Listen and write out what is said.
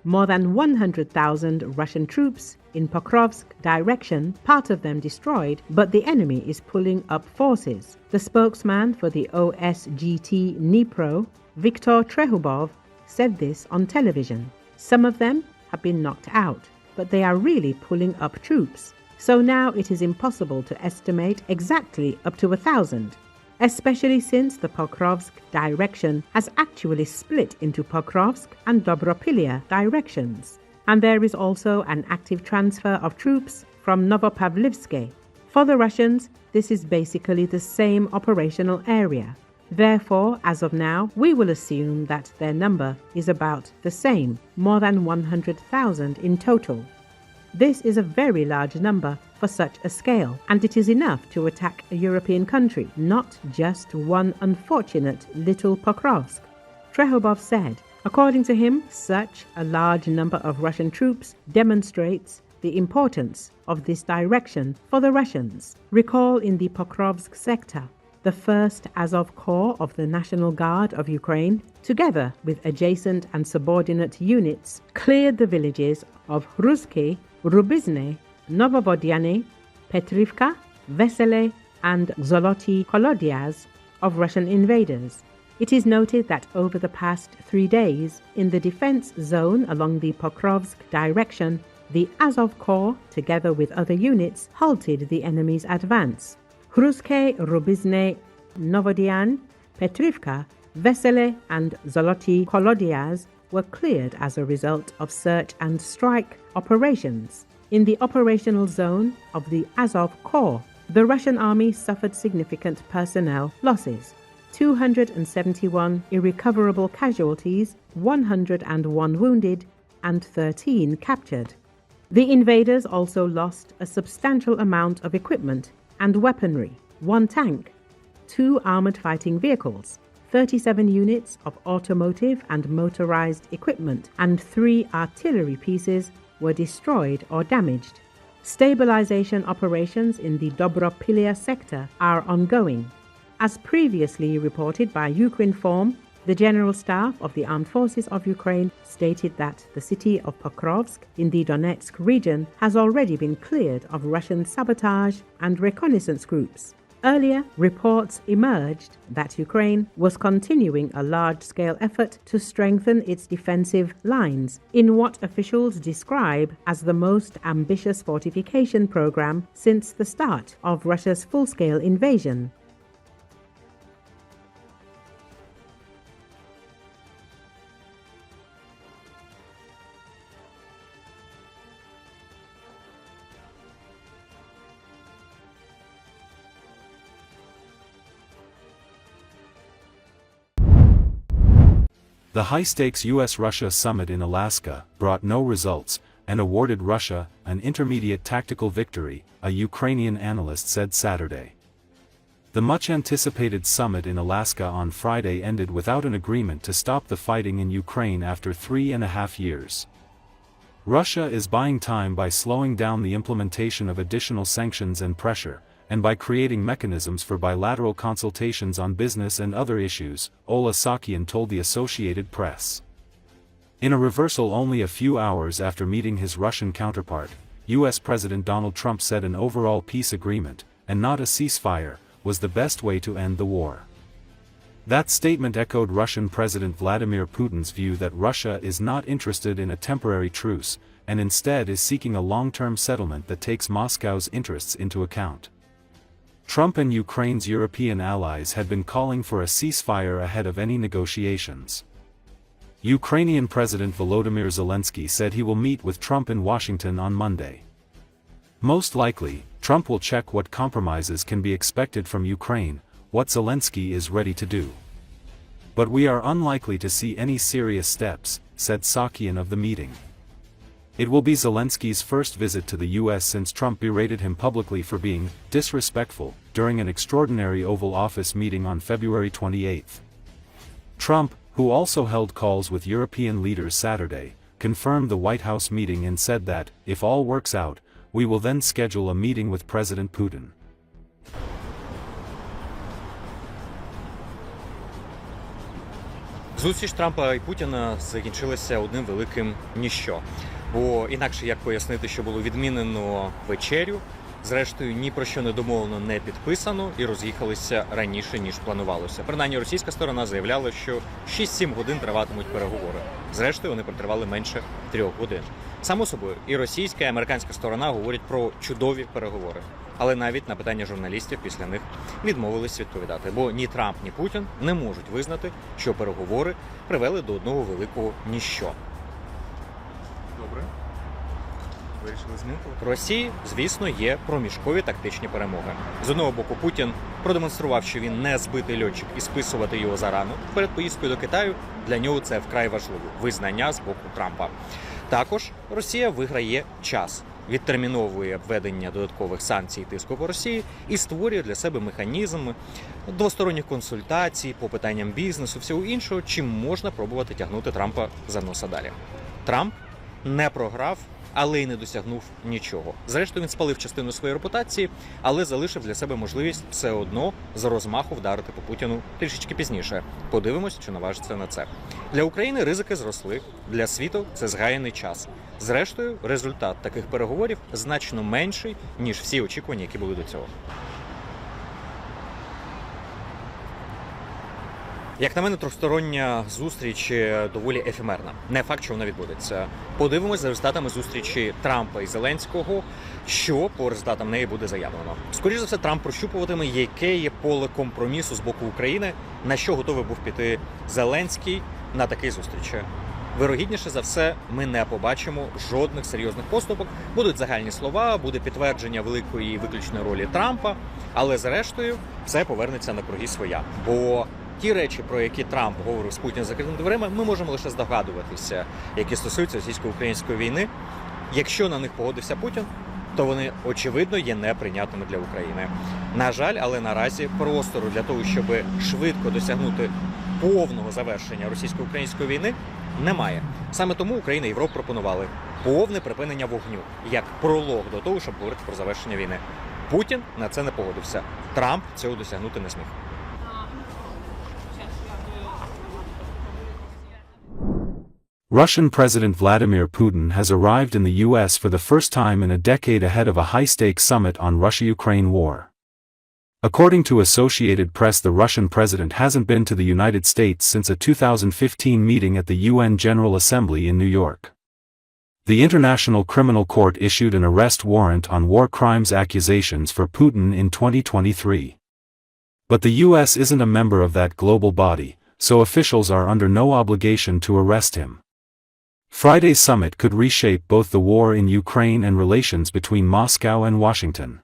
more than 100,000 Russian troops in Pokrovsk direction, part of them destroyed, but the enemy is pulling up forces. The spokesman for the OSGT Dnipro, Viktor Trehubov, said this on television. Some of them have been knocked out, but they are really pulling up troops. So now it is impossible to estimate exactly up to 1,000, especially since the Pokrovsk direction has actually split into Pokrovsk and Dobropillia directions. And there is also an active transfer of troops from Novopavlivske. For the Russians, this is basically the same operational area. Therefore, as of now, we will assume that their number is about the same, more than 100,000 in total. This is a very large number for such a scale, and it is enough to attack a European country, not just one unfortunate little Pokrovsk. Trehubov said, according to him, such a large number of Russian troops demonstrates the importance of this direction for the Russians. Recall in the Pokrovsk sector, the 1st Azov Corps of the National Guard of Ukraine, together with adjacent and subordinate units, cleared the villages of Ruski, Rubizne, Novovodiane, Petrivka, Vesele, and Zoloty Kolodiaz of Russian invaders. It is noted that over the past 3 days, in the defense zone along the Pokrovsk direction, the Azov Corps, together with other units, halted the enemy's advance. Ruske, Rubizne, Novodian, Petrivka, Vesele, and Zoloty Kolodiaz were cleared as a result of search and strike operations. In the operational zone of the Azov Corps, the Russian army suffered significant personnel losses. 271 irrecoverable casualties, 101 wounded, and 13 captured. The invaders also lost a substantial amount of equipment and weaponry, 1 tank, 2 armored fighting vehicles, 37 units of automotive and motorized equipment, and 3 artillery pieces were destroyed or damaged. Stabilization operations in the Dobropillia sector are ongoing. As previously reported by Ukrinform, the General Staff of the Armed Forces of Ukraine stated that the city of Pokrovsk in the Donetsk region has already been cleared of Russian sabotage and reconnaissance groups. Earlier, reports emerged that Ukraine was continuing a large-scale effort to strengthen its defensive lines in what officials describe as the most ambitious fortification program since the start of Russia's full-scale invasion. The high-stakes US-Russia summit in Alaska brought no results and awarded Russia an intermediate tactical victory, a Ukrainian analyst said Saturday. The much-anticipated summit in Alaska on Friday ended without an agreement to stop the fighting in Ukraine after 3.5 years. Russia is buying time by slowing down the implementation of additional sanctions and pressure, and by creating mechanisms for bilateral consultations on business and other issues, Ola Sakian told the Associated Press. In a reversal only a few hours after meeting his Russian counterpart, U.S. President Donald Trump said an overall peace agreement, and not a ceasefire, was the best way to end the war. That statement echoed Russian President Vladimir Putin's view that Russia is not interested in a temporary truce, and instead is seeking a long-term settlement that takes Moscow's interests into account. Trump and Ukraine's European allies had been calling for a ceasefire ahead of any negotiations. Ukrainian President Volodymyr Zelensky said he will meet with Trump in Washington on Monday. Most likely, Trump will check what compromises can be expected from Ukraine, what Zelensky is ready to do. But we are unlikely to see any serious steps, said Sakian of the meeting. It will be Zelensky's first visit to the U.S. since Trump berated him publicly for being disrespectful during an extraordinary Oval Office meeting on February 28. Trump, who also held calls with European leaders Saturday, confirmed the White House meeting and said that, if all works out, we will then schedule a meeting with President Putin. Зустріч Трампа і Путіна закінчилася одним великим ніщо. Бо інакше як пояснити, що було відмінено вечерю, зрештою ні про що не домовлено, не підписано і роз'їхалися раніше, ніж планувалося. Принаймні російська сторона заявляла, що 6-7 годин триватимуть переговори. Зрештою вони протривали менше 3 годин. Само собою, і російська, і американська сторона говорять про чудові переговори. Але навіть на питання журналістів після них відмовились відповідати. Бо ні Трамп, ні Путін не можуть визнати, що переговори привели до одного великого ніщо. Добре. Вирішили змінити? В Росії, звісно, є проміжкові тактичні перемоги. З одного боку, Путін продемонстрував, що він не збитий льотчик і списувати його зарано. Перед поїздкою до Китаю для нього це вкрай важливо – визнання з боку Трампа. Також Росія виграє час, відтерміновує введення додаткових санкцій і тиску по Росії і створює для себе механізм двосторонніх консультацій по питанням бізнесу, всього іншого, чим можна пробувати тягнути Трампа за носа далі. Трамп не програв, але й не досягнув нічого. Зрештою, він спалив частину своєї репутації, але залишив для себе можливість все одно з розмаху вдарити по Путіну трішечки пізніше. Подивимось, чи наважиться на це. Для України ризики зросли, для світу це згаяний час. Зрештою, результат таких переговорів значно менший, ніж всі очікування, які були до цього. Як на мене, трьохстороння зустріч доволі ефемерна. Не факт, що вона відбудеться. Подивимось за результатами зустрічі Трампа і Зеленського, що по результатам неї буде заявлено. Скоріше за все, Трамп прощупуватиме, яке є поле компромісу з боку України, на що готовий був піти Зеленський на такій зустрічі. Вирогідніше за все, ми не побачимо жодних серйозних поступок. Будуть загальні слова, буде підтвердження великої і виключної ролі Трампа, але зрештою все повернеться на круги своя. Бо ті речі, про які Трамп говорив з Путіним закритими дверима, ми можемо лише здогадуватися, які стосуються російсько-української війни. Якщо на них погодився Путін, то вони, очевидно, є неприйнятними для України. На жаль, але наразі простору для того, щоб швидко досягнути повного завершення російсько-української війни, немає. Саме тому Україна і Європа пропонували повне припинення вогню, як пролог до того, щоб говорити про завершення війни. Путін на це не погодився. Трамп цього досягнути не зміг. Russian President Vladimir Putin has arrived in the U.S. for the first time in a decade ahead of a high-stakes summit on Russia-Ukraine war. According to Associated Press, the Russian president hasn't been to the United States since a 2015 meeting at the UN General Assembly in New York. The International Criminal Court issued an arrest warrant on war crimes accusations for Putin in 2023. But the U.S. isn't a member of that global body, so officials are under no obligation to arrest him. Friday's summit could reshape both the war in Ukraine and relations between Moscow and Washington.